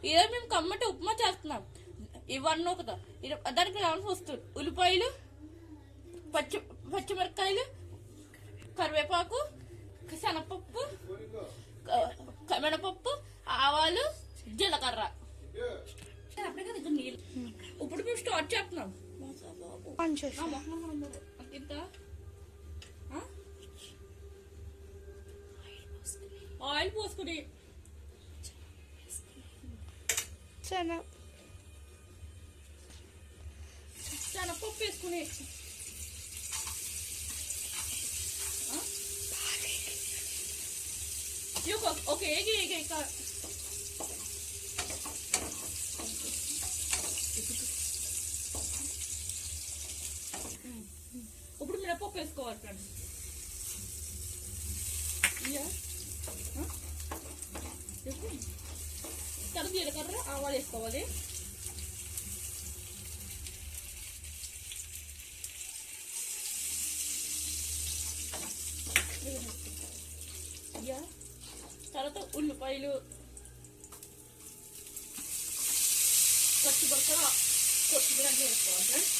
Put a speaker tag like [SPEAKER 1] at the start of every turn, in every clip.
[SPEAKER 1] ఈరోజు మేము కమ్మటి ఉప్మా చేస్తున్నాం. ఇవన్నీ ఒకటి దానికి కావాల్సిన వస్తువులు ఉల్లిపాయలు, పచ్చిమిరపకాయలు, కరివేపాకు, శనగపప్పు, మినపప్పు, ఆవాలు, జీలకర్ర. ఇప్పుడు మేము స్టార్ట్ చేస్తున్నాం. ఆయిల్ పోసుకుని శనగపప్పు వేసుకుని ఓకే ఇప్పుడు మినపప్పు వేసుకోవాలి ఫ్రెండ్స్. తర్వాత జీలకర్ర, ఆవాలు వేసుకోవాలి. తర్వాత ఉల్లిపాయలు, పచ్చిమిరపకాయ, కొత్తిమీర అన్నీ వేసుకోవాలి ఫ్రెండ్స్.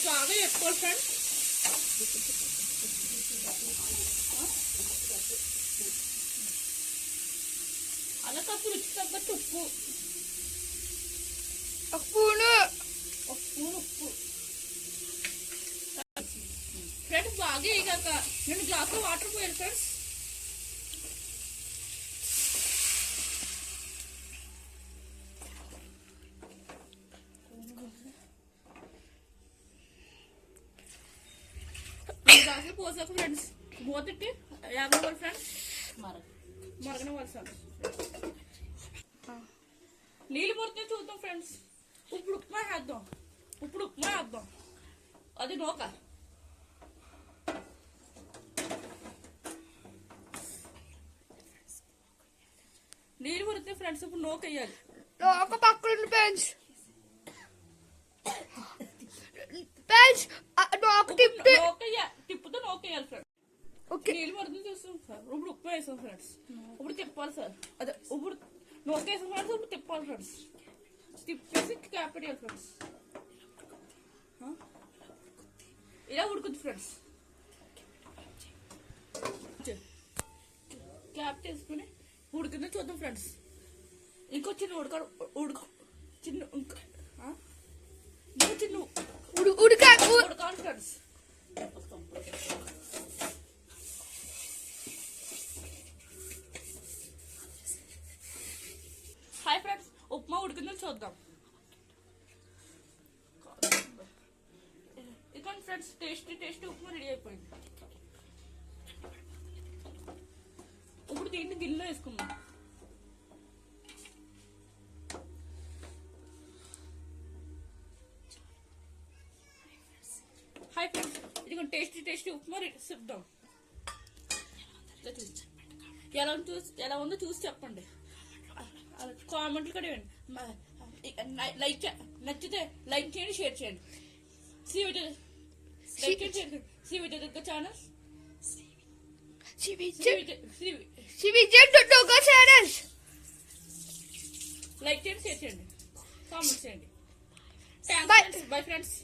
[SPEAKER 1] బాగా వేసుకోవాలి ఫ్రెండ్స్. అలా తప్పు రుచి తగ్గట్టు ఉప్పు, ఉప్పు ఫ్రెండ్స్. బాగా వేయగాక నేను గ్లాస్లో వాటర్ పోయాను ఫ్రెండ్స్. గ్లాసులో పోసాక ఫ్రెండ్స్ మూతట్టి 50 వరకు ఫ్రెండ్స్ మరగనివ్వాలి సార్. నీళ్ళు పొడితే చూద్దాం ఫ్రెండ్స్. ఇప్పుడు ఉప్మా వేద్దాం. అది నూక. నీళ్ళు పొడితే ఫ్రెండ్స్ ఇప్పుడు నూక వేయాలి. తిప్పుతో నూక వేయాలి ఫ్రెండ్స్. నీళ్ళు పడుతుంది చూస్తాం సార్. ఇప్పుడు ఉప్మా వేసాం ఫ్రెండ్స్. ఇప్పుడు తిప్పాలి సార్. అదే ఇప్పుడు నూక వేసాం ఫ్రెండ్స్. ఇప్పుడు తిప్పాలి ఫ్రెండ్స్. తిప్పేసి క్యాప్ పెట్టాలి ఫ్రెండ్స్. ఇలా ఉడుకుద్ది ఫ్రెండ్స్. క్యాప్ చేసుకుని ఉడికిందో చూద్దాం ఫ్రెండ్స్. ఇంకో చిన్న ఉడకాలి ఫ్రెండ్స్. హాయ్ ఫ్రెండ్స్, ఉప్మా ఉడికిందని చూద్దాం. ఇక ఫ్రెండ్స్ టేస్టీ ఉప్మా రెడీ అయిపోయింది. ఇప్పుడు దీన్ని గిన్నెలో వేసుకుందాం. హాయ్ ఫ్రెండ్స్, ఇది టేస్టీ ఉప్మా సిద్దాం. ఎలా ఉందో చూసి చెప్పండి. కామెంట్లు కూడా ఇవ్వండి. నచ్చితే లైక్ చేయండి, షేర్ చేయండి. ఛానల్ లైక్ చేయండి, షేర్ చేయండి, కామెంట్ చేయండి. Bye friends.